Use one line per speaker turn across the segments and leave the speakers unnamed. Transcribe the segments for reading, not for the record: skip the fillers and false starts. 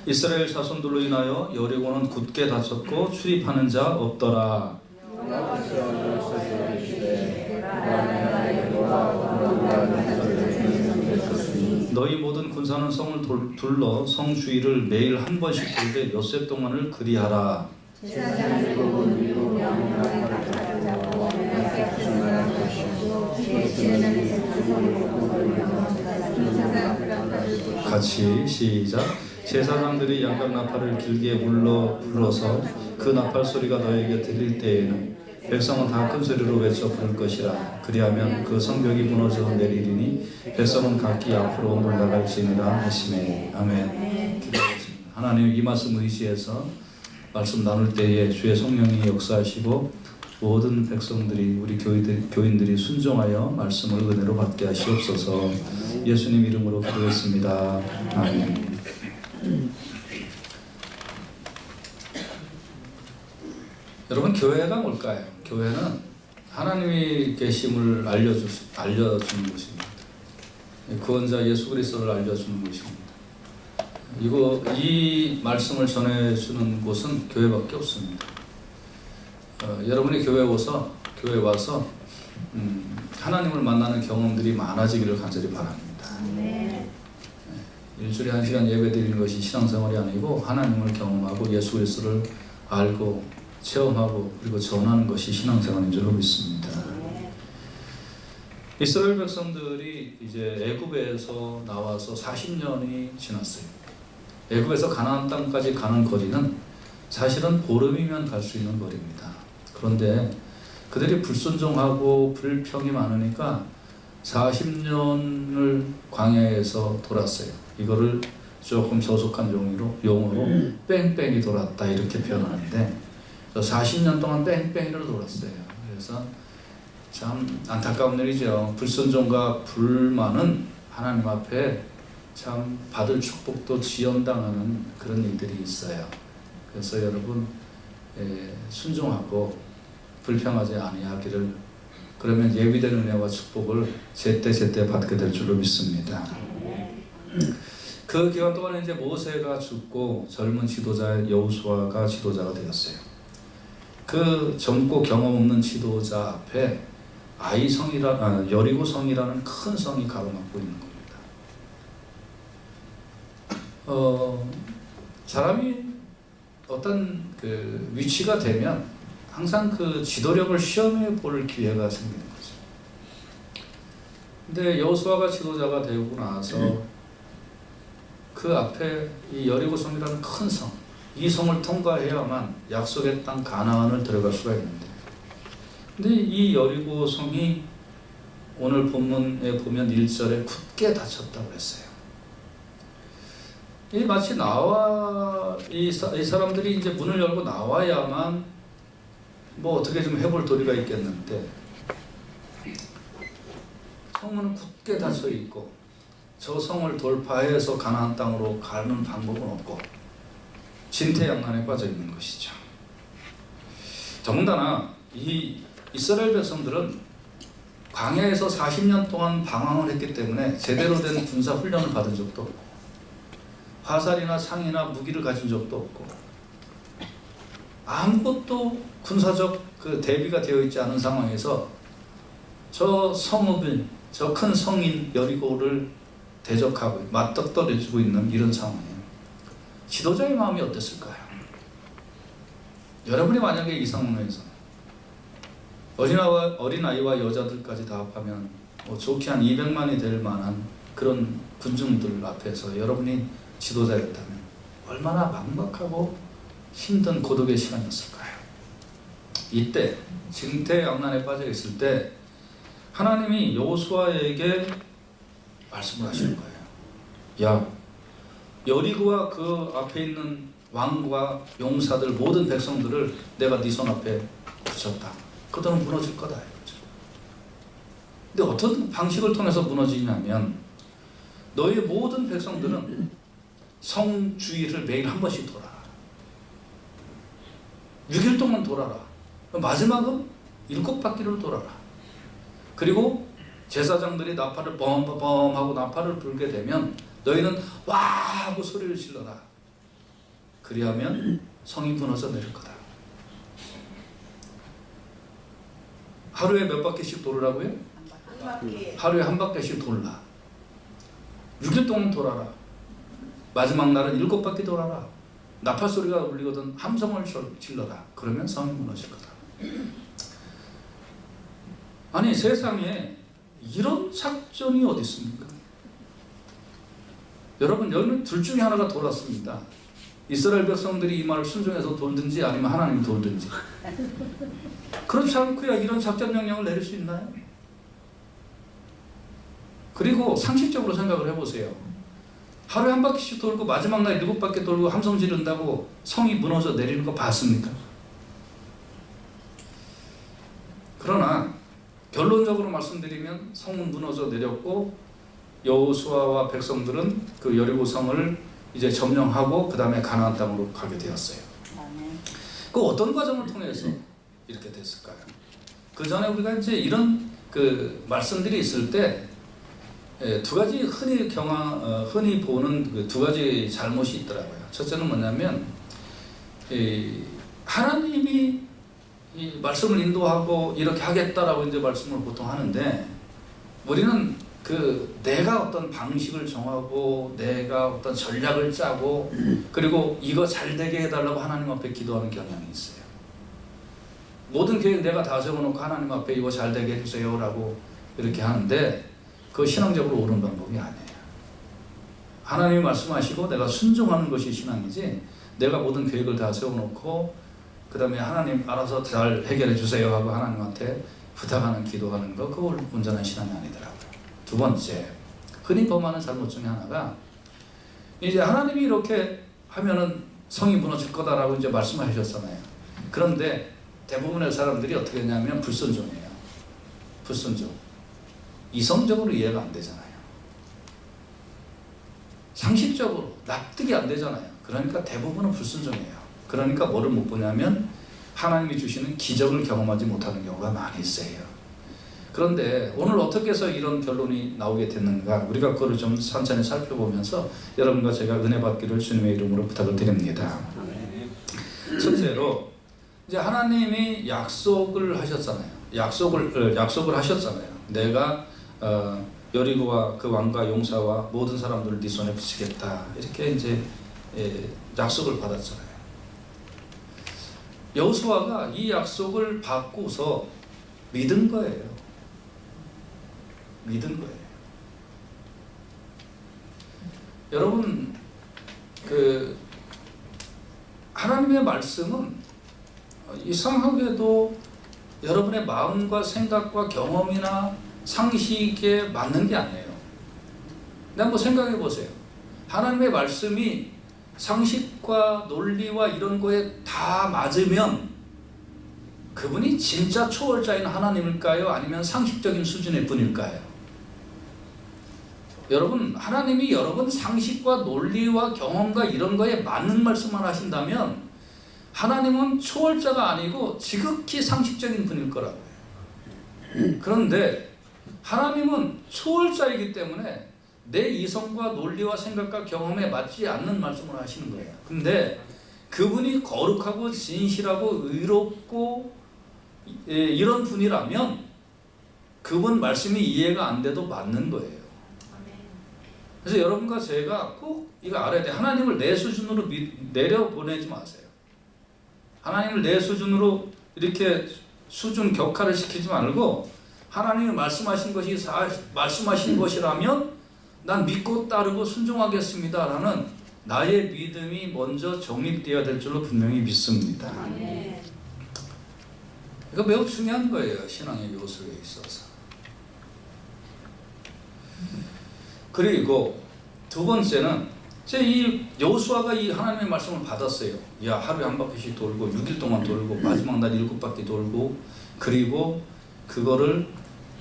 이스라엘 자손들로 인하여 여리고는 굳게 닫혔고 출입하는 자 없더라. 너희 모든 군사는 성을 둘러 성 주위를 매일 한 번씩 돌되 엿새 동안을 그리하라. 같이 시작. 제사장들이 양각 나팔을 길게 불러서 그 나팔 소리가 너에게 들릴 때에는 백성은 다 큰 소리로 외쳐 부를 것이라. 그리하면 그 성벽이 무너져 내리리니 백성은 각기 앞으로 물러갈지니라 하시매. 아멘. 기도하겠습니다. 하나님, 이 말씀 의지해서 말씀 나눌 때에 주의 성령이 역사하시고 모든 백성들이, 우리 교인들이 순종하여 말씀을 은혜로 받게 하시옵소서. 예수님 이름으로 기도했습니다. 아멘. 여러분, 교회가 뭘까요? 교회는 하나님이 계심을 알려주는 것입니다. 구원자 예수 그리스도를 알려주는 것입니다. 이 말씀을 전해주는 곳은 교회밖에 없습니다. 여러분이 교회에 와서 하나님을 만나는 경험들이 많아지기를 간절히 바랍니다. 일주일에 1시간 예배 드리는 것이 신앙생활이 아니고 하나님을 경험하고 예수 그리스도를 알고 체험하고 그리고 전하는 것이 신앙생활인 줄 믿습니다. 이스라엘 백성들이 이제 애굽에서 나와서 40년이 지났어요. 애굽에서 가나안 땅까지 가는 거리는 사실은 보름이면 갈 수 있는 거리입니다. 그런데 그들이 불순종하고 불평이 많으니까 40년을 광야에서 돌았어요. 이거를 조금 저속한 용어로 뺑뺑이 돌았다 이렇게 표현하는데 40년 동안 뺑뺑이를 돌았어요. 그래서 참 안타까운 일이죠. 불순종과 불만은 하나님 앞에 참 받을 축복도 지연당하는 그런 일들이 있어요. 그래서 여러분, 순종하고 불평하지 아니하기를, 그러면 예비된 은혜와 축복을 제때 받게 될 줄로 믿습니다. 그 기간 동안에 이제 모세가 죽고 젊은 지도자 여호수아가 지도자가 되었어요. 그 젊고 경험 없는 지도자 앞에 여리고 성이라는 큰 성이 가로막고 있는 겁니다. 사람이 어떤 그 위치가 되면 항상 그 지도력을 시험해 볼 기회가 생기는 거죠. 근데 여호수아가 지도자가 되고 나서 그 앞에 이 여리고 성이라는 큰 성, 이 성을 통과해야만 약속의 땅 가나안을 들어갈 수가 있는데, 근데 이 여리고 성이 오늘 본문에 보면 1절에 굳게 닫혔다고 했어요. 이 마치 이 사람들이 이제 문을 열고 나와야만 뭐 어떻게 좀 해볼 도리가 있겠는데, 성문은 굳게 닫혀 있고 저 성을 돌파해서 가나안 땅으로 가는 방법은 없고 진퇴양난에 빠져 있는 것이죠. 더군다나 이 이스라엘 백성들은 광야에서 40년 동안 방황을 했기 때문에 제대로 된 군사 훈련을 받은 적도 없고 화살이나 창이나 무기를 가진 적도 없고 아무것도 군사적 그 대비가 되어 있지 않은 상황에서 저 성읍을, 저 큰 성인 여리고를 대적하고 맞닥뜨려주고 있는 이런 상황이에요. 지도자의 마음이 어땠을까요? 여러분이 만약에 이 상황에서 어린아이와 여자들까지 다 합하면 좋게 한 200만이 될 만한 그런 군중들 앞에서 여러분이 지도자였다면 얼마나 막막하고 힘든 고독의 시간이었을까요? 이때 진퇴양난에 빠져 있을 때 하나님이 여호수아에게 말씀을 하시는 거예요. 야, 여리고와 그 앞에 있는 왕과 용사들 모든 백성들을 내가 네 손 앞에 붙였다. 그들은 무너질 거다. 근데 어떤 방식을 통해서 무너지냐면 너희 모든 백성들은 성 주위를 매일 한 번씩 돌아라. 6일 동안 돌아라. 마지막은 7바퀴를 돌아라. 그리고 제사장들이 나팔을 범 하고 나팔을 불게 되면 너희는 와 하고 소리를 질러라. 그리하면 성이 무너져 내릴 거다. 하루에 몇 바퀴씩 돌으라고요?
한 바퀴.
하루에 한 바퀴씩 돌라. 6일 동안 돌아라. 마지막 날은 7바퀴 돌아라. 나팔 소리가 울리거든 함성을 질러라. 그러면 성이 무너질 거다. 아니 세상에 이런 작전이 어디 있습니까? 여러분 여기는 둘 중에 하나가 돌았습니다. 이스라엘 백성들이 이 말을 순종해서 돌든지 아니면 하나님이 돌든지. 그렇지 않고야 이런 작전 명령을 내릴 수 있나요? 그리고 상식적으로 생각을 해보세요. 하루에 한 바퀴씩 돌고 마지막 날 7바퀴 돌고 함성 지른다고 성이 무너져 내리는 거 봤습니까? 그러나 결론적으로 말씀드리면 성은 무너져 내렸고 여호수아와 백성들은 그 여리고 성을 이제 점령하고 그 다음에 가나안 땅으로 가게 되었어요. 그 어떤 과정을 통해서 이렇게 됐을까요? 그 전에 우리가 이제 이런 그 말씀들이 있을 때 두 가지 흔히 보는 그 두 가지 잘못이 있더라고요. 첫째는 뭐냐면 하나님이 이 말씀을 인도하고 이렇게 하겠다라고 이제 말씀을 보통 하는데 우리는 그 내가 어떤 방식을 정하고 내가 어떤 전략을 짜고 그리고 이거 잘 되게 해달라고 하나님 앞에 기도하는 경향이 있어요. 모든 계획 내가 다 세워놓고 하나님 앞에 이거 잘 되게 해주세요 라고 이렇게 하는데 그거 신앙적으로 옳은 방법이 아니에요. 하나님이 말씀하시고 내가 순종하는 것이 신앙이지 내가 모든 계획을 다 세워놓고 그 다음에 하나님 알아서 잘 해결해 주세요 하고 하나님한테 부탁하는 기도하는 거 그거 온전한 신앙이 아니더라고요. 두 번째, 흔히 범하는 잘못 중에 하나가 이제 하나님이 이렇게 하면은 성이 무너질 거다라고 이제 말씀하셨잖아요. 그런데 대부분의 사람들이 어떻게 했냐면 불순종이에요. 불순종. 이성적으로 이해가 안 되잖아요. 상식적으로 납득이 안 되잖아요. 그러니까 대부분은 불순종이에요. 그러니까 뭐를 못 보냐면 하나님이 주시는 기적을 경험하지 못하는 경우가 많이 있어요. 그런데 오늘 어떻게 해서 이런 결론이 나오게 됐는가 우리가 그거를 좀 천천히 살펴보면서 여러분과 제가 은혜 받기를 주님의 이름으로 부탁을 드립니다. 첫째로 이제 하나님이 약속을 하셨잖아요. 약속을 하셨잖아요. 내가 여리고와 그 왕과 용사와 모든 사람들을 네 손에 붙이겠다 이렇게 이제 약속을 받았잖아요. 여호수아가 이 약속을 받고서 믿은 거예요. 믿은 거예요. 여러분 그 하나님의 말씀은 이상하게도 여러분의 마음과 생각과 경험이나 상식에 맞는 게 아니에요. 근데 한번 생각해 보세요. 하나님의 말씀이 상식과 논리와 이런 거에 다 맞으면 그분이 진짜 초월자인 하나님일까요? 아니면 상식적인 수준의 분일까요? 여러분 하나님이 여러분 상식과 논리와 경험과 이런 거에 맞는 말씀만 하신다면 하나님은 초월자가 아니고 지극히 상식적인 분일 거라고요. 그런데 하나님은 초월자이기 때문에 내 이성과 논리와 생각과 경험에 맞지 않는 말씀을 하시는 거예요. 근데 그분이 거룩하고 진실하고 의롭고 이런 분이라면 그분 말씀이 이해가 안 돼도 맞는 거예요. 그래서 여러분과 제가 꼭 이거 알아야 돼요. 하나님을 내 수준으로 내려보내지 마세요. 하나님을 내 수준으로 이렇게 수준 격하를 시키지 말고 하나님이 말씀하신 것이 말씀하신 것이라면 난 믿고 따르고 순종하겠습니다 라는 나의 믿음이 먼저 정립되어야 될 줄로 분명히 믿습니다. 이거 매우 중요한 거예요. 신앙의 요소에 있어서. 그리고 두 번째는 이 여호수아가 이 하나님의 말씀을 받았어요. 야 하루에 한 바퀴씩 돌고 6일 동안 돌고 마지막 날 7바퀴 돌고 그리고 그거를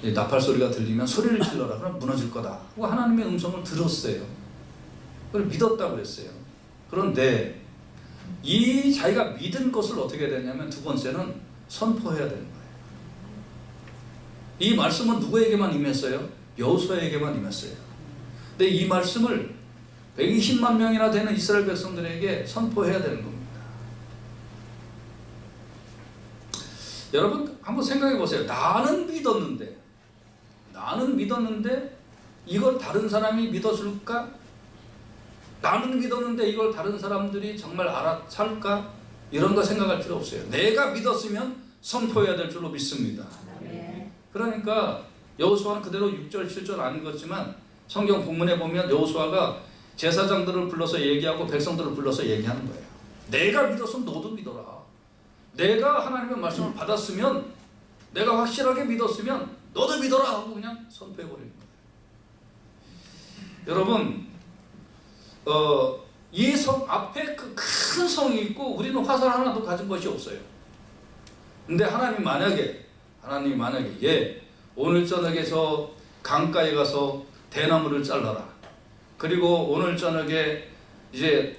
나팔 소리가 들리면 소리를 질러라. 그럼 무너질 거다. 하고 하나님의 음성을 들었어요. 그걸 믿었다고 그랬어요. 그런데 이 자기가 믿은 것을 어떻게 해야 되냐면 두 번째는 선포해야 되는 거예요. 이 말씀은 누구에게만 임했어요? 여호수아에게만 임했어요. 근데 이 말씀을 120만 명이나 되는 이스라엘 백성들에게 선포해야 되는 겁니다. 여러분 한번 생각해 보세요. 나는 믿었는데 이걸 다른 사람이 믿어줄까? 나는 믿었는데 이걸 다른 사람들이 정말 알아찰까? 이런 거 생각할 필요 없어요. 내가 믿었으면 선포해야 될 줄로 믿습니다. 그러니까 여호수아는 그대로 6절 7절 안 읽었지만 성경 본문에 보면 여호수아가 제사장들을 불러서 얘기하고 백성들을 불러서 얘기하는 거예요. 내가 믿었으면 너도 믿어라. 내가 하나님의 말씀을 받았으면, 내가 확실하게 믿었으면 너도 믿어라 하고 그냥 선포해버리는 거예요. 여러분 이 성 앞에 그 큰 성이 있고 우리는 화살 하나도 가진 것이 없어요. 근데 하나님 만약에 오늘 저녁에 저 강가에 가서 대나무를 잘라라. 그리고 오늘 저녁에 이제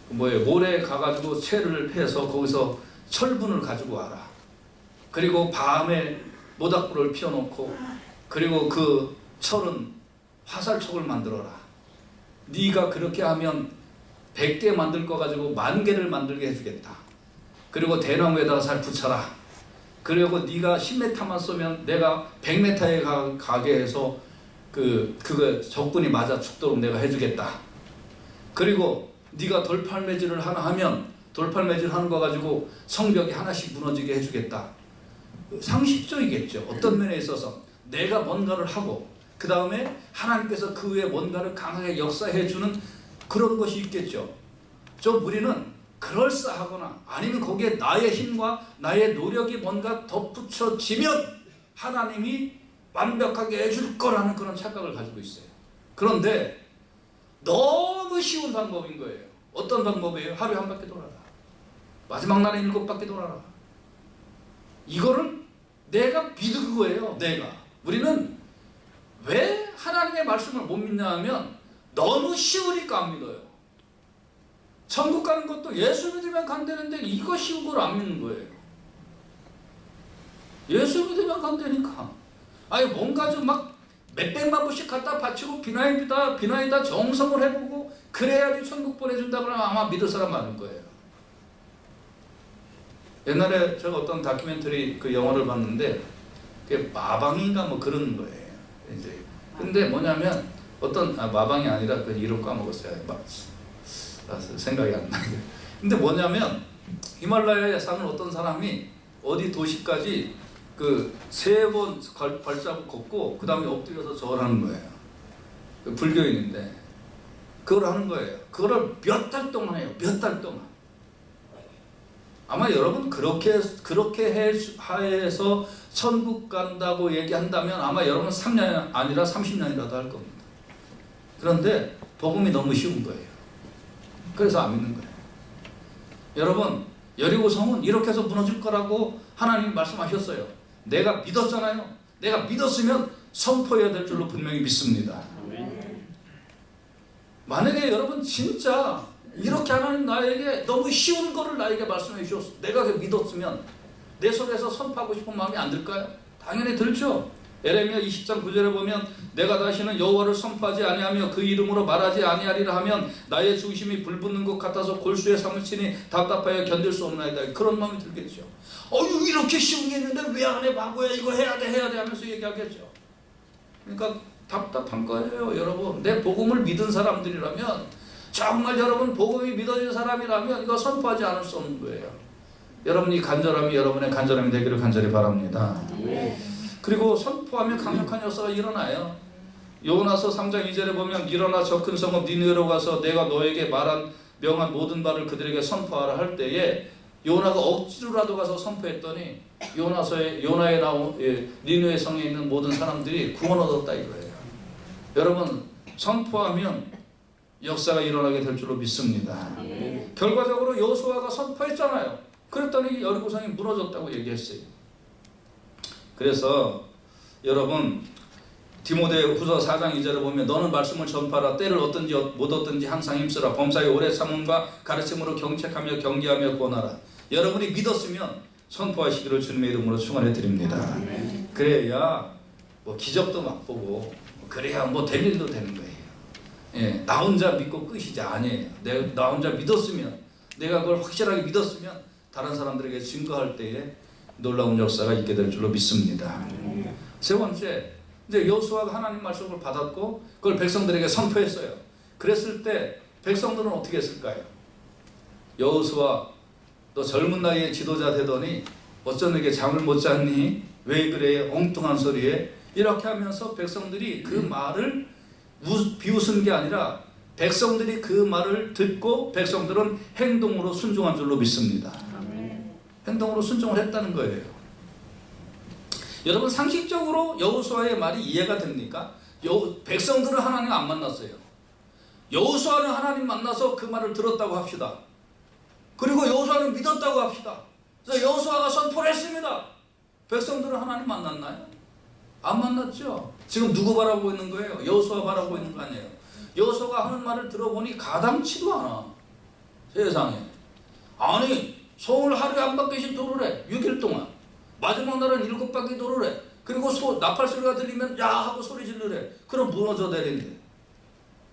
모래에 가가지고 채를 해서 거기서 철분을 가지고 와라. 그리고 밤에 모닥불을 피워놓고 그리고 그 철은 화살촉을 만들어라. 네가 그렇게 하면 100개 만들 거 가지고 10,000개를 만들게 해주겠다. 그리고 대나무에다가 잘 붙여라. 그리고 네가 10m만 쏘면 내가 100m에 가게 해서 그거 적군이 맞아 죽도록 내가 해주겠다. 그리고 네가 돌팔매질을 하나 하면 돌팔매질 하는 거 가지고 성벽이 하나씩 무너지게 해주겠다. 상식적이겠죠. 어떤 면에 있어서 내가 뭔가를 하고 그 다음에 하나님께서 그 후에 뭔가를 강하게 역사해주는 그런 것이 있겠죠. 좀 우리는 그럴싸하거나 아니면 거기에 나의 힘과 나의 노력이 뭔가 덧붙여지면 하나님이 완벽하게 해줄 거라는 그런 착각을 가지고 있어요. 그런데 너무 쉬운 방법인 거예요. 어떤 방법이에요? 하루에 한 바퀴 돌아라. 마지막 날에 7바퀴 돌아라. 이거를 내가 믿은 거예요. 우리는 왜 하나님의 말씀을 못 믿냐 하면 너무 쉬우니까 안 믿어요. 천국 가는 것도 예수 믿으면 간다는데 이거 쉬운 걸 안 믿는 거예요. 예수 믿으면 간다니까. 아니 뭔가 좀 막 몇백만 불씩 갖다 바치고 비나이다 정성을 해보고 그래야지 천국 보내준다 그러면 아마 믿을 사람 많을 거예요. 옛날에 제가 어떤 다큐멘터리 그 영화를 봤는데 그게 마방인가 뭐 그런 거예요. 이제 근데 뭐냐면 어떤 마방이 아니라 그 이름 까먹었어요. 생각이 안 나요. 근데 뭐냐면 히말라야에 사는 어떤 사람이 어디 도시까지 그 3번 발자국 걷고 그 다음에 엎드려서 절하는 거예요. 그 불교인인데 그걸 하는 거예요. 그거를 몇 달 동안 해요. 몇 달 동안. 아마 여러분 그렇게 해서 천국 간다고 얘기한다면 아마 여러분 3년 아니라 30년이라도 할 겁니다. 그런데 복음이 너무 쉬운 거예요. 그래서 안 믿는 거예요. 여러분 여리고성은 이렇게 해서 무너질 거라고 하나님이 말씀하셨어요. 내가 믿었잖아요. 내가 믿었으면 선포해야 될 줄로 분명히 믿습니다. 만약에 여러분 진짜 이렇게 하나님 나에게 너무 쉬운 거를 나에게 말씀해 주셨어. 내가 믿었으면 내 속에서 선포하고 싶은 마음이 안 들까요? 당연히 들죠. 에레미야 20장 9절에 보면 내가 다시는 여호와를 선포하지 아니하며 그 이름으로 말하지 아니하리라 하면 나의 중심이 불붙는 것 같아서 골수에 사무치니 답답하여 견딜 수 없나이다. 그런 마음이 들겠죠. 이렇게 쉬운 게 있는데 왜 안 해? 바보야. 이거 해야 돼 하면서 얘기하겠죠. 그러니까 답답한 거예요. 여러분 내 복음을 믿은 사람들이라면 정말 여러분 복음이 믿어진 사람이라면 이거 선포하지 않을 수 없는 거예요. 여러분이 간절함이 여러분의 간절함이 되기를 간절히 바랍니다. 그리고 선포하면 강력한 역사가 일어나요. 요나서 3장 2절에 보면 일어나 저 큰 성읍 니느웨로 가서 내가 너에게 명한 모든 말을 그들에게 선포하라 할 때에 요나가 억지로라도 가서 선포했더니 요나에 나온 니느웨 성에 있는 모든 사람들이 구원 얻었다 이거예요. 여러분 선포하면 역사가 일어나게 될 줄로 믿습니다. 결과적으로 여호수아가 선포했잖아요. 그랬더니 여리고성이 무너졌다고 얘기했어요. 그래서 여러분 디모데후서 4장 2절을 보면 너는 말씀을 전파하라. 때를 얻든지 못 얻든지 항상 힘쓰라. 범사의 오래 참음과 가르침으로 경책하며 경계하며 구원하라. 여러분이 믿었으면 선포하시기를 주님의 이름으로 축원해 드립니다. 그래야 뭐 기적도 맛보고 그래야 뭐 될 일도 되는 거예요. 예, 나 혼자 믿고 끝이지 아니에요. 나 혼자 믿었으면, 내가 그걸 확실하게 믿었으면 다른 사람들에게 증거할 때에 놀라운 역사가 있게 될 줄로 믿습니다. 세 번째, 이제 여호수아가 하나님 말씀을 받았고 그걸 백성들에게 선포했어요. 그랬을 때 백성들은 어떻게 했을까요? 여호수아, 너 젊은 나이에 지도자 되더니 어쩐 이렇게 잠을 못 잤니? 왜 그래? 엉뚱한 소리에. 이렇게 하면서 백성들이 그 말을 비웃은 게 아니라 백성들이 그 말을 듣고 백성들은 행동으로 순종한 줄로 믿습니다. 행동으로 순종을 했다는 거예요. 여러분, 상식적으로 여호수아의 말이 이해가 됩니까? 백성들은 하나님 안 만났어요. 여호수아는 하나님 만나서 그 말을 들었다고 합시다. 그리고 여호수아는 믿었다고 합시다. 그래서 여호수아가 선포를 했습니다. 백성들은 하나님 만났나요? 안 만났죠. 지금 누구 바라보고 있는 거예요? 여호수아 바라보고 있는 거 아니에요. 여호수아가 하는 말을 들어보니 가당치도 않아. 세상에. 아니, 성을 하루에 한 바퀴씩 도르래. 6일 동안. 마지막 날은 7바퀴 도르래. 그리고 나팔 소리가 들리면 야 하고 소리 지르래. 그럼 무너져 내린대.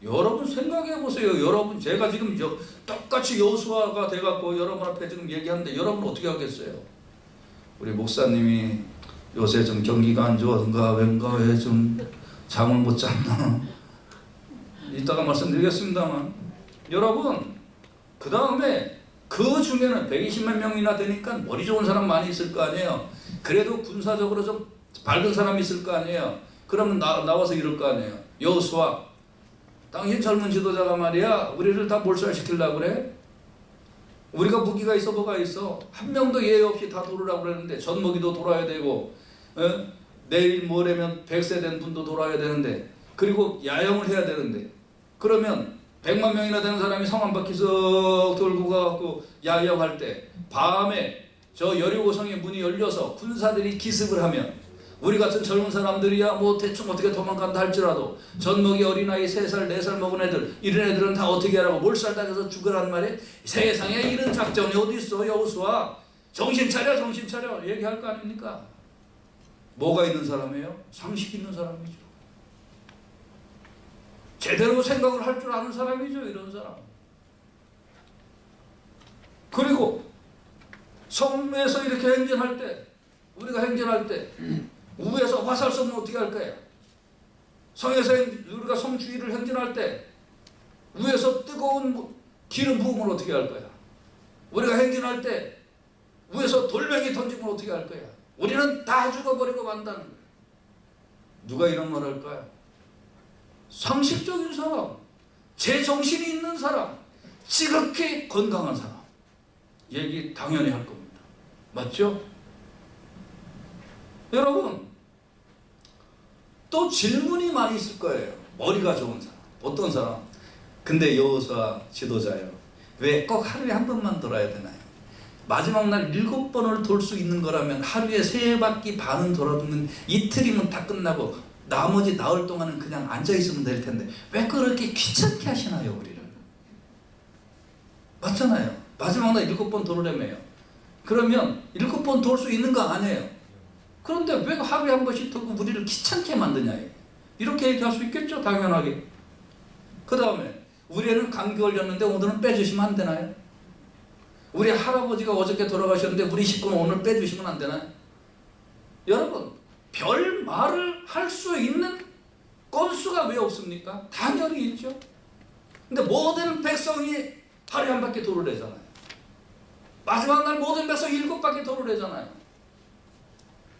여러분 생각해 보세요. 여러분, 제가 지금 똑같이 여호수아가 돼갖고 여러분 앞에 지금 얘기하는데 여러분 어떻게 하겠어요? 우리 목사님이 요새 좀 경기가 안 좋은가 왠가 왜 좀 잠을 못 잤나 이따가 말씀드리겠습니다만, 여러분 그 다음에 그 중에는 120만 명이나 되니까 머리 좋은 사람 많이 있을 거 아니에요. 그래도 군사적으로 좀 밝은 사람이 있을 거 아니에요. 그러면 나와서 이럴 거 아니에요. 여호수아, 당신 젊은 지도자가 말이야 우리를 다 몰살시키려고 그래? 우리가 무기가 있어 뭐가 있어? 한 명도 예외 없이 다 돌으라고 그랬는데 젖먹이도 돌아야 되고, 내일 모레면 100세 된 분도 돌아야 되는데, 그리고 야영을 해야 되는데, 그러면 100만 명이나 되는 사람이 성 한 바퀴 쓱 돌고 가고 야영할 때 밤에 저 여리고성의 문이 열려서 군사들이 기습을 하면 우리 같은 젊은 사람들이야 뭐 대충 어떻게 도망간다 할지라도 젖먹이 어린아이 3살 4살 먹은 애들, 이런 애들은 다 어떻게 하라고 몰살당해서 죽으라는 말에 세상에 이런 작전이 어디 있어. 여호수아 정신 차려, 정신 차려 얘기할 거 아닙니까? 뭐가 있는 사람이에요? 상식 있는 사람이죠. 제대로 생각을 할 줄 아는 사람이죠, 이런 사람. 그리고 성에서 이렇게 행진할 때, 우리가 행진할 때 우에서 화살 쏘면 어떻게 할 거야? 성에서 우리가 성 주위를 행진할 때 우에서 뜨거운 기름 부음을 어떻게 할 거야? 우리가 행진할 때 우에서 돌멩이 던지면 어떻게 할 거야? 우리는 다 죽어버리고 만다는 거야. 누가 이런 말 할까요? 상식적인 사람, 제정신이 있는 사람, 지극히 건강한 사람 얘기 당연히 할 겁니다. 맞죠? 여러분, 또 질문이 많이 있을 거예요. 머리가 좋은 사람, 어떤 사람? 근데 여호수아 지도자요, 왜 꼭 하루에 한 번만 돌아야 되나요? 마지막 날 7번을 돌 수 있는 거라면 하루에 3바퀴 반은 돌아두면 이틀이면 다 끝나고 나머지 나흘 동안은 그냥 앉아있으면 될 텐데 왜 그렇게 귀찮게 하시나요, 우리를? 맞잖아요. 마지막 날 7번 돌으려며요. 그러면 7번 돌 수 있는 거 아니에요. 그런데 왜 하루에 한 번씩 돌고 우리를 귀찮게 만드냐, 이렇게 얘기할 수 있겠죠, 당연하게. 그 다음에 우리 애는 감기 걸렸는데 오늘은 빼주시면 안 되나요? 우리 할아버지가 어저께 돌아가셨는데 우리 식구는 오늘 빼주시면 안 되나요? 여러분, 별 말을 할 수 있는 건수가 왜 없습니까? 당연히 있죠. 근데 모든 백성이 하루에 한 바퀴 돌으래잖아요. 마지막 날 모든 백성이 7바퀴 돌으래잖아요.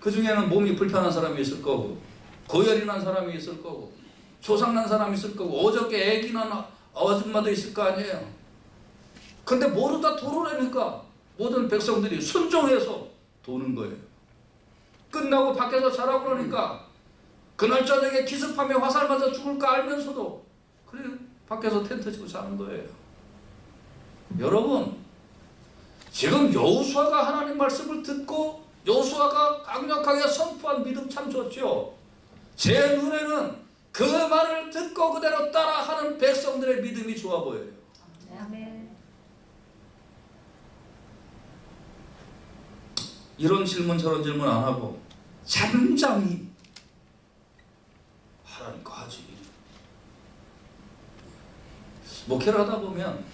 그 중에는 몸이 불편한 사람이 있을 거고, 고열이 난 사람이 있을 거고, 조상난 사람이 있을 거고, 어저께 애기 난 아줌마도 있을 거 아니에요. 근데 모두 다 돌으라니까 모든 백성들이 순종해서 도는 거예요. 끝나고 밖에서 자라고 그러니까 그날 저녁에 기습하며 화살 맞아 죽을 거 알면서도 그래 밖에서 텐트 치고 자는 거예요. 여러분, 지금 여호수아가 하나님 말씀을 듣고 여호수아가 강력하게 선포한 믿음 참 좋죠. 제 눈에는 그 말을 듣고 그대로 따라하는 백성들의 믿음이 좋아 보여요.
아멘.
이런 질문 저런 질문 안 하고 잠잠히 하라니까 하지. 목회를 하다 보면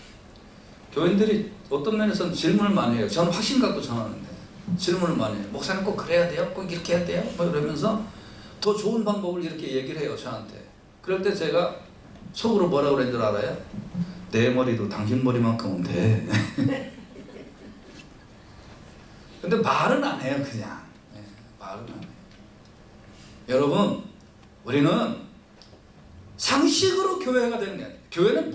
교인들이 어떤 면에서는 질문을 많이 해요. 저는 확신 갖고 전하는데 질문을 많이 해요. 목사님 꼭 그래야 돼요? 꼭 이렇게 해야 돼요? 뭐 이러면서 더 좋은 방법을 이렇게 얘기를 해요, 저한테. 그럴 때 제가 속으로 뭐라고 그랬는 줄 알아요? 내 머리도 당신 머리만큼은 돼. 근데 말은 안 해요, 그냥. 말은 안 해요. 여러분, 우리는 상식으로 교회가 되는 게 아니에요. 교회는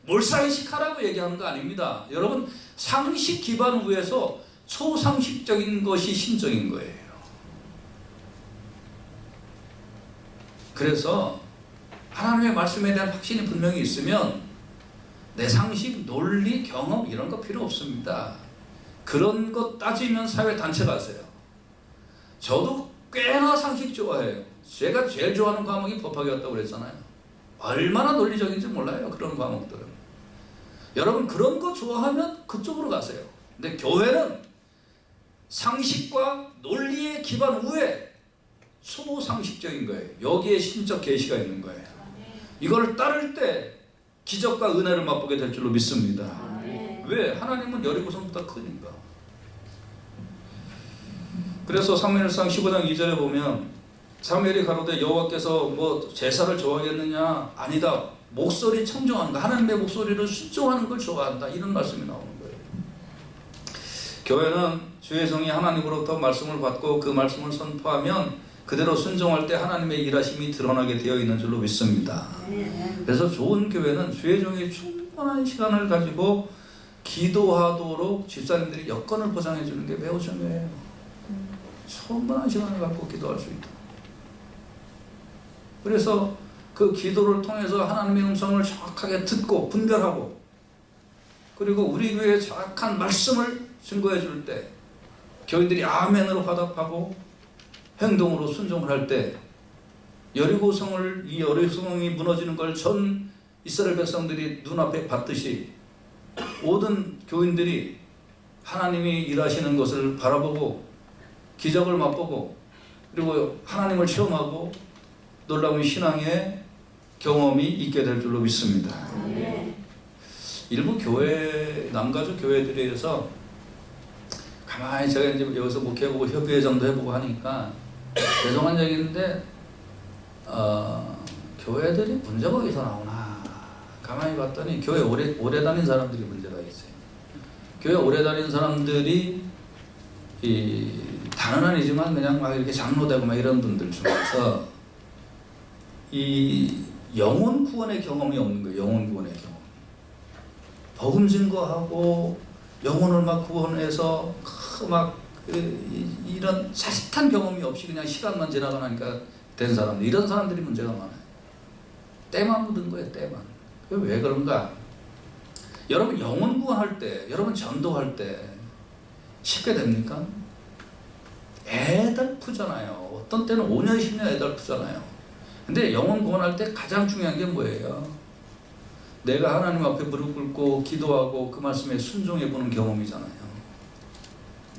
몰상식하라고 얘기하는 거 아닙니다. 여러분, 상식 기반 위에서 초상식적인 것이 신적인 거예요. 그래서 하나님의 말씀에 대한 확신이 분명히 있으면 내 상식, 논리, 경험 이런 거 필요 없습니다. 그런 거 따지면 사회 단체 가세요. 저도 꽤나 상식 좋아해요. 제가 제일 좋아하는 과목이 법학이었다고 그랬잖아요. 얼마나 논리적인지 몰라요, 그런 과목들은. 여러분, 그런 거 좋아하면 그쪽으로 가세요. 근데 교회는 상식과 논리의 기반 위에 초상식적인 거예요. 여기에 신적 계시가 있는 거예요. 이걸 따를 때 기적과 은혜를 맛보게 될 줄로 믿습니다. 왜? 하나님은 여리고성보다 크니까. 그래서 사무엘상 15장 2절에 보면 사무엘이 가로되 여호와께서 뭐 제사를 좋아하겠느냐? 아니다. 목소리 청정하는 거, 하나님의 목소리를 순종하는 걸 좋아한다. 이런 말씀이 나오는 거예요. 교회는 주의 종이 하나님으로부터 말씀을 받고 그 말씀을 선포하면 그대로 순종할 때 하나님의 일하심이 드러나게 되어 있는 줄로 믿습니다. 그래서 좋은 교회는 주의 종이 충분한 시간을 가지고 기도하도록 집사님들이 여건을 보장해 주는 게 매우 중요해요. 충분한 시간을 갖고 기도할 수 있다. 그래서 그 기도를 통해서 하나님의 음성을 정확하게 듣고 분별하고, 그리고 우리 교회에 정확한 말씀을 증거해 줄 때 교인들이 아멘으로 화답하고 행동으로 순종을 할 때 여리고성을, 이 여리고성이 무너지는 걸 전 이스라엘 백성들이 눈앞에 봤듯이 모든 교인들이 하나님이 일하시는 것을 바라보고 기적을 맛보고 그리고 하나님을 체험하고 놀라운 신앙의 경험이 있게 될 줄로 믿습니다. 일부 교회, 남가주 교회들에서 가만히 제가 이제 여기서 목회해보고 협의회장도 해보고 하니까 죄송한 얘기인데 교회들이 문제가 어디서 나오나 가만히 봤더니 교회 오래 다닌 사람들이 문제가 있어요. 교회 오래 다닌 사람들이 다는 아니지만 그냥 막 이렇게 장로되고 막 이런 분들 중에서 이 영혼 구원의 경험이 없는 거예요. 영혼 구원의 경험. 복음 증거하고 영혼을 막 구원해서 막 이런 자칫한 경험이 없이 그냥 시간만 지나가니까 된 사람들, 이런 사람들이 문제가 많아요. 때만 묻은 거예요. 때만. 왜 그런가? 여러분 영혼 구원할 때, 여러분 전도할 때 쉽게 됩니까? 애달프잖아요. 어떤 때는 5년 10년 애달프잖아요. 근데 영혼 구원할 때 가장 중요한 게 뭐예요? 내가 하나님 앞에 무릎 꿇고 기도하고 그 말씀에 순종해 보는 경험이잖아요.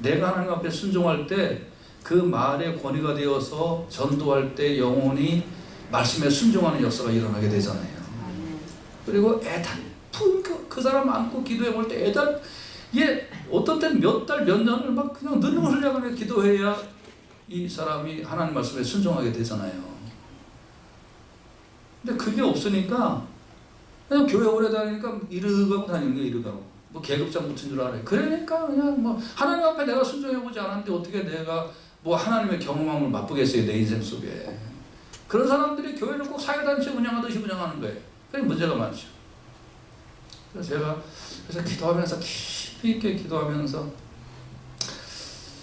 내가 하나님 앞에 순종할 때 그 말에 권위가 되어서 전도할 때 영혼이 말씀에 순종하는 역사가 일어나게 되잖아요. 그리고 애달픈 그 사람 안고 기도해 볼 때 어떤 때는 몇 달, 몇 년을 막 그냥 눈물 흘려가며 기도해야 이 사람이 하나님 말씀에 순종하게 되잖아요. 근데 그게 없으니까 그냥 교회 오래 다니니까 이르가고 다니는 거예요. 이르가고 뭐 계급장 붙은 줄 알아요. 그러니까 그냥 뭐 하나님 앞에 내가 순종해보지 않았는데 어떻게 내가 뭐 하나님의 경험함을 맛보겠어요, 내 인생 속에. 그런 사람들이 교회를 꼭 사회단체 운영하듯이 운영하는 거예요. 그게 문제가 많죠. 그래서 제가 기도하면서 깊이 있게 기도하면서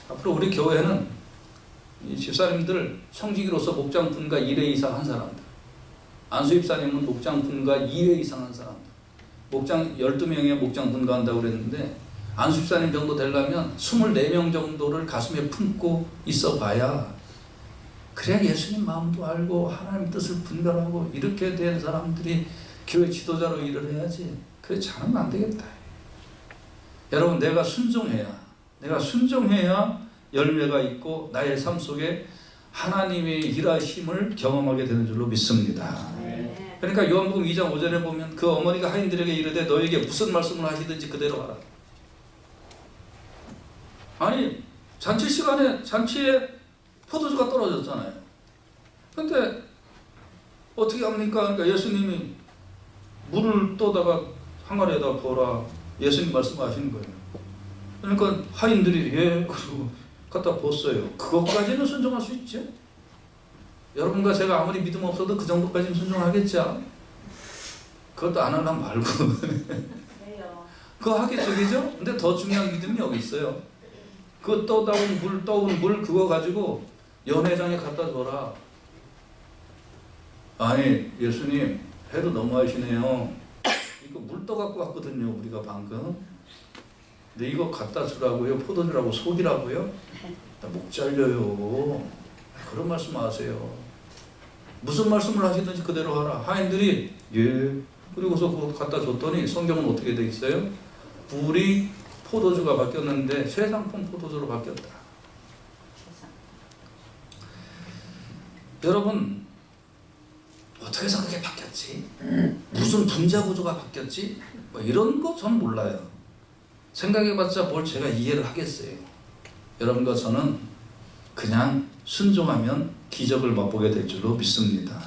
앞으로 우리 교회는 이 집사님들 청지기로서 목장 분과 1회 이상 한 사람들, 안수 집사님은 목장 분과 2회 이상 한 사람들, 목장 12명의 목장 분과한다고 그랬는데 안수 집사님 정도 되려면 24명 정도를 가슴에 품고 있어 봐야, 그래야 예수님 마음도 알고 하나님 뜻을 분별하고 이렇게 된 사람들이 교회 지도자로 일을 해야지. 그렇지 않으면 안 되겠다. 여러분, 내가 순종해야 열매가 있고 나의 삶 속에 하나님의 일하심을 경험하게 되는 줄로 믿습니다. 그러니까 요한복음 2장 5절에 보면 그 어머니가 하인들에게 이르되 너에게 무슨 말씀을 하시든지 그대로 하라. 아니 잔치 시간에 잔치에 포도주가 떨어졌잖아요. 근데 어떻게 합니까? 그러니까 예수님이 물을 떠다가 항아리에다 부어라. 예수님 말씀하시는 거예요. 그러니까 하인들이 예 그리고 갖다 부었어요. 그것까지는 순종할 수 있죠. 여러분과 제가 아무리 믿음 없어도 그 정도까지는 순종하겠죠. 그것도 안 하려면 말고 그거 하겠죠, 그죠? 근데 더 중요한 믿음이 여기 있어요. 그 떠온 물 그거 가지고 연회장에 갖다 줘라. 아니 예수님 해도 너무하시네요. 이거 물 떠갖고 왔거든요 우리가 방금. 근데 이거 갖다 주라고요? 포도주라고 속이라고요? 나 목 잘려요. 그런 말씀 하세요. 무슨 말씀을 하시든지 그대로 하라. 하인들이 예. 그리고서 그거 갖다 줬더니 성경은 어떻게 돼 있어요? 물이 포도주가 바뀌었는데 최상품 포도주로 바뀌었다. 여러분 어떻게 해서 그게 바뀌었지? 무슨 분자 구조가 바뀌었지? 뭐 이런 거 전 몰라요. 생각해봤자 뭘 제가 이해를 하겠어요. 여러분과 저는 그냥 순종하면 기적을 맛보게 될 줄로 믿습니다.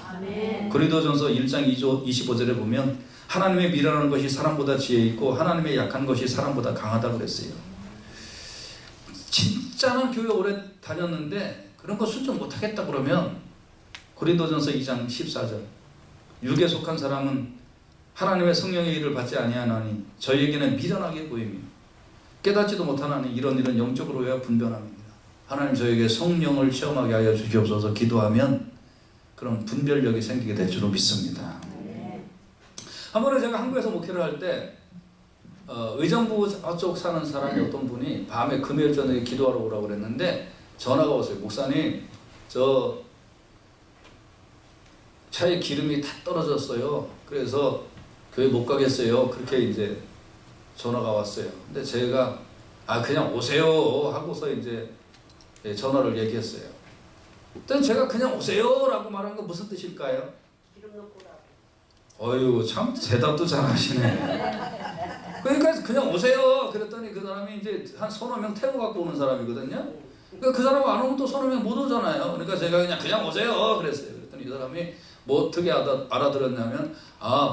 고린도전서 1장 25절에 보면 하나님의 미련한 것이 사람보다 지혜 있고 하나님의 약한 것이 사람보다 강하다고 그랬어요. 진짜는 교회 오래 다녔는데 그런 거 순종 못하겠다 그러면 고린도전서 2장 14절 육에 속한 사람은 하나님의 성령의 일을 받지 아니하나니 저희에게는 미련하게 보이며 깨닫지도 못하나니 이런 일은 영적으로야 분별함입니다. 하나님 저에게 성령을 체험하게 하여 주시옵소서. 기도하면 그런 분별력이 생기게 될 줄로 믿습니다. 한 번에 제가 한국에서 목회를 할 때 의정부 쪽 사는 사람이 어떤 분이 밤에 금요일 저녁에 기도하러 오라고 그랬는데 전화가 왔어요. 목사님 저 차에 기름이 다 떨어졌어요. 그래서 교회 못 가겠어요. 그렇게 이제 전화가 왔어요. 근데 제가 그냥 오세요 하고서 이제 전화를 얘기했어요. 그때 제가 그냥 오세요라고 말한 건 무슨 뜻일까요?
기름 넣고 오라고.
어휴 참 대답도 잘하시네. 그러니까 그냥 오세요 그랬더니 그 사람이 이제 한 서너 명 태워 갖고 오는 사람이거든요. 그러니까 그 사람 안 오면 또 서너 명 못 오잖아요. 그러니까 제가 그냥 오세요 그랬어요. 그랬더니 이 사람이 뭐 어떻게 알아들었냐면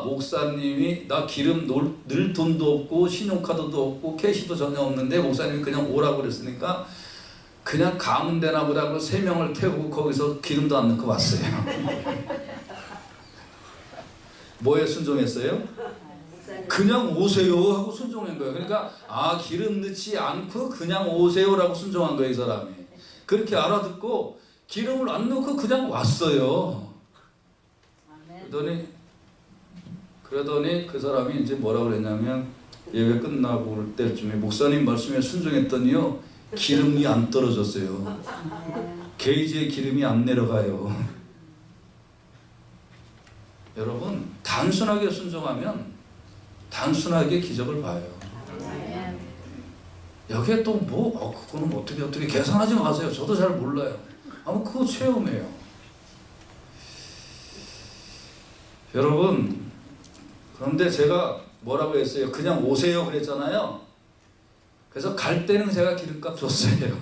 목사님이 나 기름 넣을 돈도 없고 신용카드도 없고 캐시도 전혀 없는데 목사님이 그냥 오라고 그랬으니까 그냥 가면 되나 보다 하고 3명을 태우고 거기서 기름도 안 넣고 왔어요. 뭐에 순종했어요? 그냥 오세요 하고 순종한 거예요. 그러니까 기름 넣지 않고 그냥 오세요라고 순종한 거예요. 이 사람이 그렇게 알아듣고 기름을 안 넣고 그냥 왔어요. 그러더니 그 사람이 이제 뭐라고 그랬냐면 예배 끝나고 올 때쯤에 목사님 말씀에 순종했더니요 기름이 안 떨어졌어요. 게이지에 기름이 안 내려가요. 여러분 단순하게 순종하면 단순하게 기적을 봐요. 여기에 또 그거는 어떻게 계산하지 마세요. 저도 잘 몰라요. 아마 그거 체험해요. 여러분 그런데 제가 뭐라고 했어요? 그냥 오세요 그랬잖아요. 그래서 갈 때는 제가 기름값 줬어요.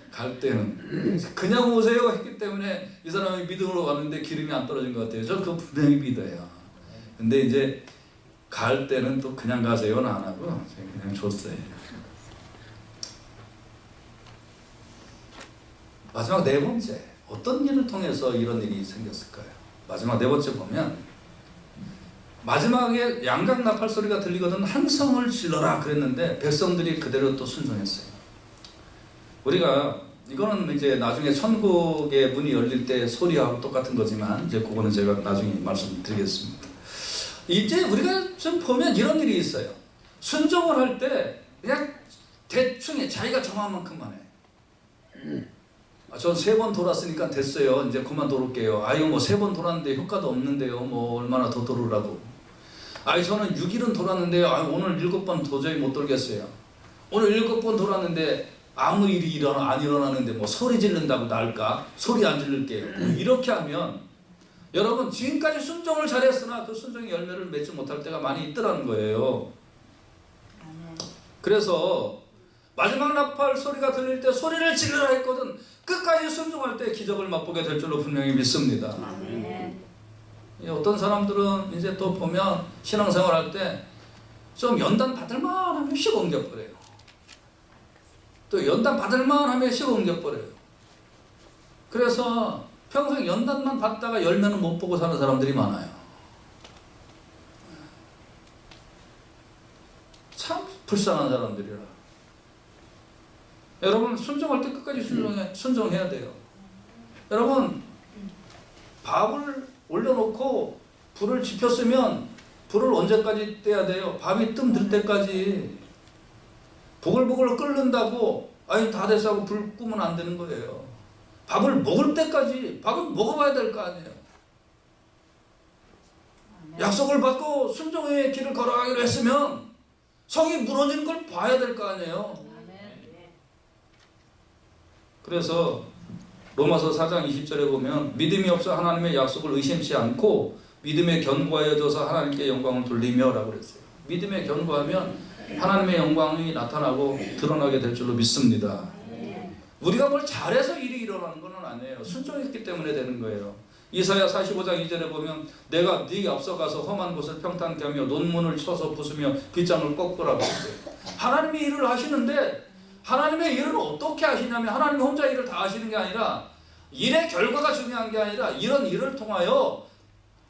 갈 때는 그냥 오세요 했기 때문에 이 사람이 믿음으로 왔는데 기름이 안 떨어진 것 같아요. 저 그거 분명히 믿어요. 근데 이제 갈 때는 또 그냥 가세요는 안 하고 그냥 줬어요. 마지막 4번째 어떤 일을 통해서 이런 일이 생겼을까요? 마지막 4번째 보면 마지막에 양각 나팔 소리가 들리거든 한성을 질러라 그랬는데 백성들이 그대로 또 순종했어요. 우리가 이거는 이제 나중에 천국의 문이 열릴 때 소리하고 똑같은 거지만 이제 그거는 제가 나중에 말씀드리겠습니다. 이제 우리가 좀 보면 이런 일이 있어요. 순종을 할 때 그냥 대충 자기가 정한 만큼만 해. 전 3번 돌았으니까 됐어요. 이제 그만 돌을게요. 뭐 3번 돌았는데 효과도 없는데요. 뭐 얼마나 더 돌으라고. 저는 6일은 돌았는데요. 오늘 7번 도저히 못 돌겠어요. 오늘 7번 돌았는데 아무 일이 안 일어나는데 뭐 소리 지른다고 나을까? 소리 안 지를게요. 이렇게 하면 여러분 지금까지 순종을 잘했으나 그 순종의 열매를 맺지 못할 때가 많이 있더라는 거예요. 그래서 마지막 나팔 소리가 들릴 때 소리를 지르라 했거든. 끝까지 순종할 때 기적을 맛보게 될 줄로 분명히 믿습니다. 어떤 사람들은 이제 또 보면 신앙생활 할 때 좀 연단 받을만 하면 씩 옮겨버려요. 또 연단 받을만 하면 씩 옮겨버려요. 그래서 평생 연단만 받다가 열매는 못 보고 사는 사람들이 많아요. 참 불쌍한 사람들이라. 여러분 순종할 때 끝까지 순종해야 돼요. 여러분 밥을 올려놓고 불을 지폈으면 불을 언제까지 떼야 돼요? 밥이 뜸 들 때까지. 보글보글 끓는다고 아니 다 됐어 하고 불 끄면 안 되는 거예요. 밥을 먹을 때까지 밥을 먹어봐야 될 거 아니에요. 약속을 받고 순종의 길을 걸어가기로 했으면 성이 무너지는 걸 봐야 될 거 아니에요. 그래서 로마서 4장 20절에 보면 믿음이 없어 하나님의 약속을 의심치 않고 믿음에 견고하여져서 하나님께 영광을 돌리며 라고 그랬어요. 믿음에 견고하면 하나님의 영광이 나타나고 드러나게 될 줄로 믿습니다. 우리가 뭘 잘해서 일이 일어나는 건 아니에요. 순종했기 때문에 되는 거예요. 이사야 45장 2절에 보면 내가 네 앞서가서 험한 곳을 평탄케 하며 논문을 쳐서 부수며 빗장을 꺾으라고 했어요. 하나님이 일을 하시는데 하나님의 일을 어떻게 하시냐면 하나님이 혼자 일을 다 하시는 게 아니라 일의 결과가 중요한 게 아니라 이런 일을 통하여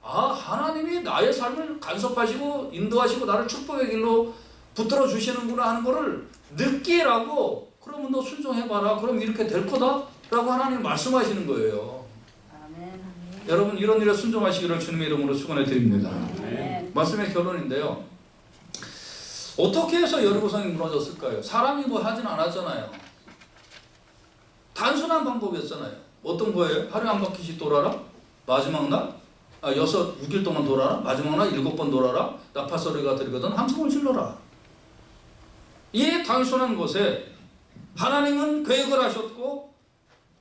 하나님이 나의 삶을 간섭하시고 인도하시고 나를 축복의 길로 붙들어 주시는구나 하는 거를 느끼라고. 그러면 너 순종해봐라. 그럼 이렇게 될 거다 라고 하나님 말씀하시는 거예요. 아멘. 여러분 이런 일에 순종하시기를 주님의 이름으로 축원해 드립니다. 말씀의 결론인데요. 어떻게 해서 여리고성이 무너졌을까요? 사람이 뭐 하진 않았잖아요. 단순한 방법이었잖아요. 어떤 거예요? 하루에 한 바퀴씩 돌아라? 마지막 날? 6일 동안 돌아라? 마지막 날 7번 돌아라? 나팔 소리가 들리거든 함성을 질러라. 이 단순한 것에 하나님은 계획을 하셨고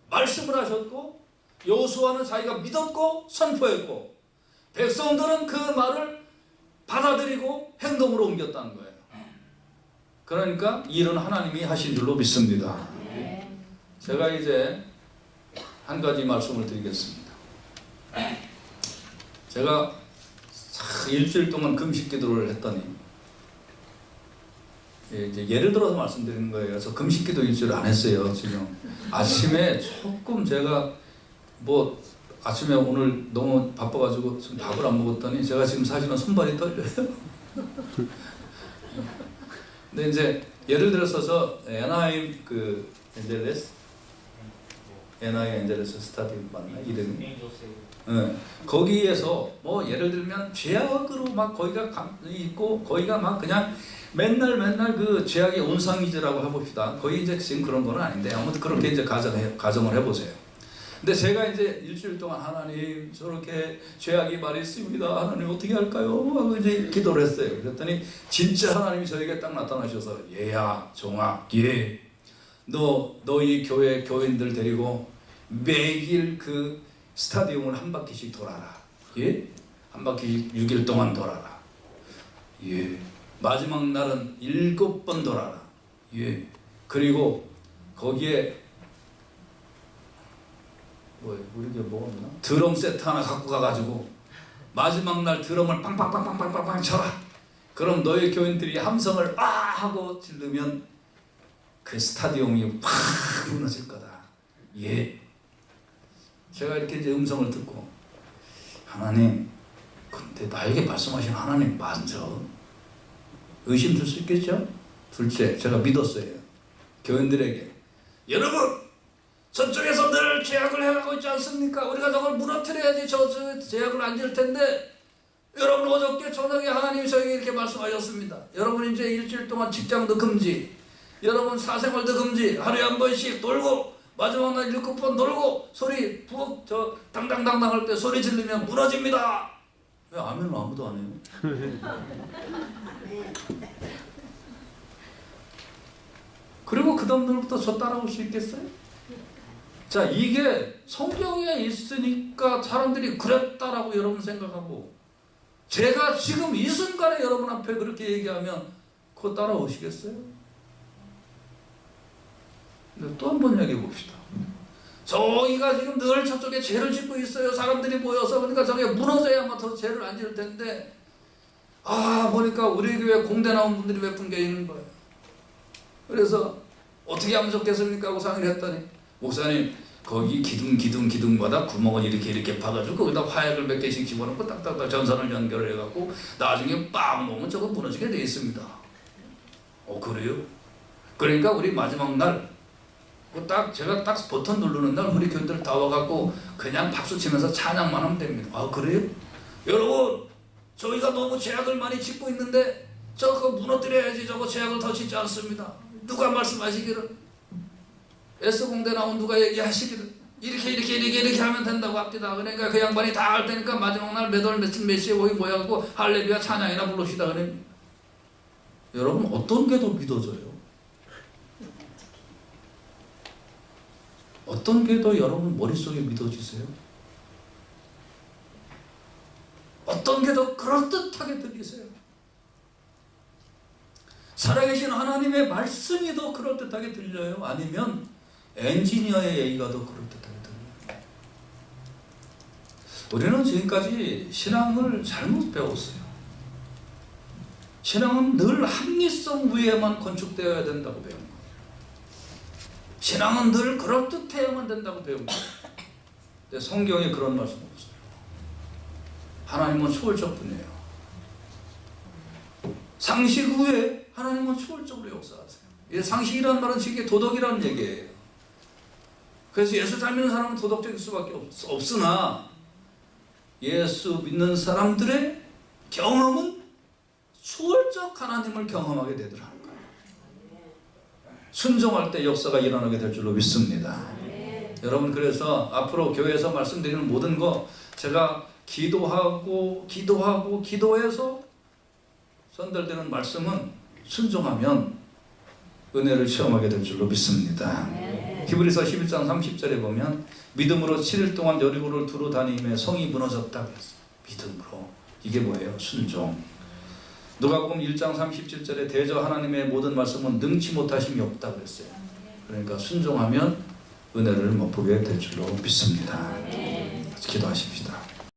말씀을 하셨고 여호수아는 자기가 믿었고 선포했고 백성들은 그 말을 받아들이고 행동으로 옮겼다는 거예요. 그러니까 이 일은 하나님이 하신 줄로 믿습니다. 제가 이제 한 가지 말씀을 드리겠습니다. 제가 일주일 동안 금식 기도를 했더니 이제 예를 들어서 말씀드리는 거예요. 그래서 금식 기도 일주일 안 했어요. 지금 아침에 조금 제가 뭐 아침에 오늘 너무 바빠가지고 지금 밥을 안 먹었더니 제가 지금 사실은 손발이 떨려요. 근데 이제 예를 들어서 NI 엔젤레스 스타디움 맞나 이름이? 거기에서 뭐 예를 들면 죄악으로 막 거기가 있고 거기가 막 그냥 맨날 그 죄악의 온상이지라고 해봅시다. 거의 이제 지금 그런 건 아닌데 아무튼 그렇게 이제 가정을 해보세요. 근데 제가 이제 일주일 동안 하나님 저렇게 죄악이 많이 있습니다. 하나님 어떻게 할까요? 하고 이제 기도를 했어요. 그랬더니 진짜 하나님이 저에게 딱 나타나셔서 얘야 종아 예 너희 교회 교인들 데리고 매일 그 스타디움을 한 바퀴씩 돌아라. 예? 한 바퀴 6일 동안 돌아라. 예. 마지막 날은 7번 돌아라. 예. 그리고 거기에 우리 게 뭐가 없나? 드럼 세트 하나 갖고 가가지고 마지막 날 드럼을 빵빵빵빵빵빵 쳐라. 그럼 너희 교인들이 함성을 하고 지르면 그 스타디움이 팍 무너질 거다. 예. 제가 이렇게 이제 음성을 듣고 하나님, 근데 나에게 말씀하신 하나님 맞죠? 의심 들 수 있겠죠? 둘째, 제가 믿었어요. 교인들에게 여러분 저쪽에서 늘 죄악을 해가고 있지 않습니까? 우리가 저걸 무너뜨려야지 저 죄악을 안 지을 텐데 여러분 어저께 저녁에 하나님이 저에게 이렇게 말씀하셨습니다. 여러분 이제 일주일 동안 직장도 금지, 여러분 사생활도 금지, 하루에 한 번씩 돌고 마지막 날 7번 돌고 소리 부엌 저 당당당당 할 때 소리 지르면 무너집니다. 왜 아멘을 아무도 안 해요? 그리고 그 다음 날부터 저 따라올 수 있겠어요? 자, 이게 성경에 있으니까 사람들이 그랬다라고 여러분 생각하고, 제가 지금 이 순간에 여러분 앞에 그렇게 얘기하면 그거 따라오시겠어요? 근데 또 한 번 얘기해 봅시다. 저기가 지금 늘 저쪽에 죄를 짓고 있어요. 사람들이 모여서. 그러니까 저게 무너져야만 더 죄를 안 지을 텐데, 보니까 우리 교회 공대 나온 분들이 몇 분 계시는 거예요. 그래서 어떻게 하면 좋겠습니까 하고 상의를 했더니, 목사님 거기 기둥마다 구멍을 이렇게 파가지고 거기다 화약을 몇 개씩 집어넣고 딱딱딱 전선을 연결을 해갖고 나중에 빵 놓으면 저거 무너지게 돼 있습니다. 그래요? 그러니까 우리 마지막 날 제가 딱 버튼 누르는 날 우리 교인들 다 와갖고 그냥 박수 치면서 찬양만 하면 됩니다. 그래요? 여러분, 저희가 너무 죄악을 많이 짓고 있는데 저거 무너뜨려야지. 저거 죄악을 더 짓지 않습니다. 누가 말씀하시기를, S공대 나온 누가 얘기하시기를 이렇게 하면 된다고 합니다. 그러니까 그 양반이 다 할 테니까 마지막 날 몇 월 며칠 몇 시에 거기 모여갖고 할렐루야 찬양이나 부릅시다. 그래. 여러분, 어떤 게 더 믿어져요? 어떤 게 더 여러분 머릿속에 믿어지세요? 어떤 게 더 그럴듯하게 들리세요? 살아계신 하나님의 말씀이 더 그럴듯하게 들려요? 아니면 엔지니어의 얘기가 더 그럴듯하게 들려요? 우리는 지금까지 신앙을 잘못 배웠어요. 신앙은 늘 합리성 위에만 건축되어야 된다고 배운 거예요. 신앙은 늘 그럴듯해야만 된다고 배운 거예요. 근데 성경에 그런 말씀 없어요. 하나님은 초월적 분이에요. 상식 후에 하나님은 초월적으로 역사하세요. 상식이라는 말은 쉽게 도덕이라는 얘기예요. 그래서 예수 잘 믿는 사람은 도덕적일 수밖에 없으나 예수 믿는 사람들의 경험은 초월적 하나님을 경험하게 되더라는 거예요. 순종할 때 역사가 일어나게 될 줄로 믿습니다. 여러분, 그래서 앞으로 교회에서 말씀드리는 모든 거 제가 기도해서 전달되는 말씀은 순종하면 은혜를 체험하게 될 줄로 믿습니다. 히브리서 11장 30절에 보면 믿음으로 7일 동안 여리고를 두루 다니며 성이 무너졌다고 했어요. 믿음으로. 이게 뭐예요? 순종. 누가복음 1장 37절에 대저 하나님의 모든 말씀은 능치 못하심이 없다고 했어요. 그러니까 순종하면 은혜를 맛보게 될 줄로 믿습니다. 기도하십시다.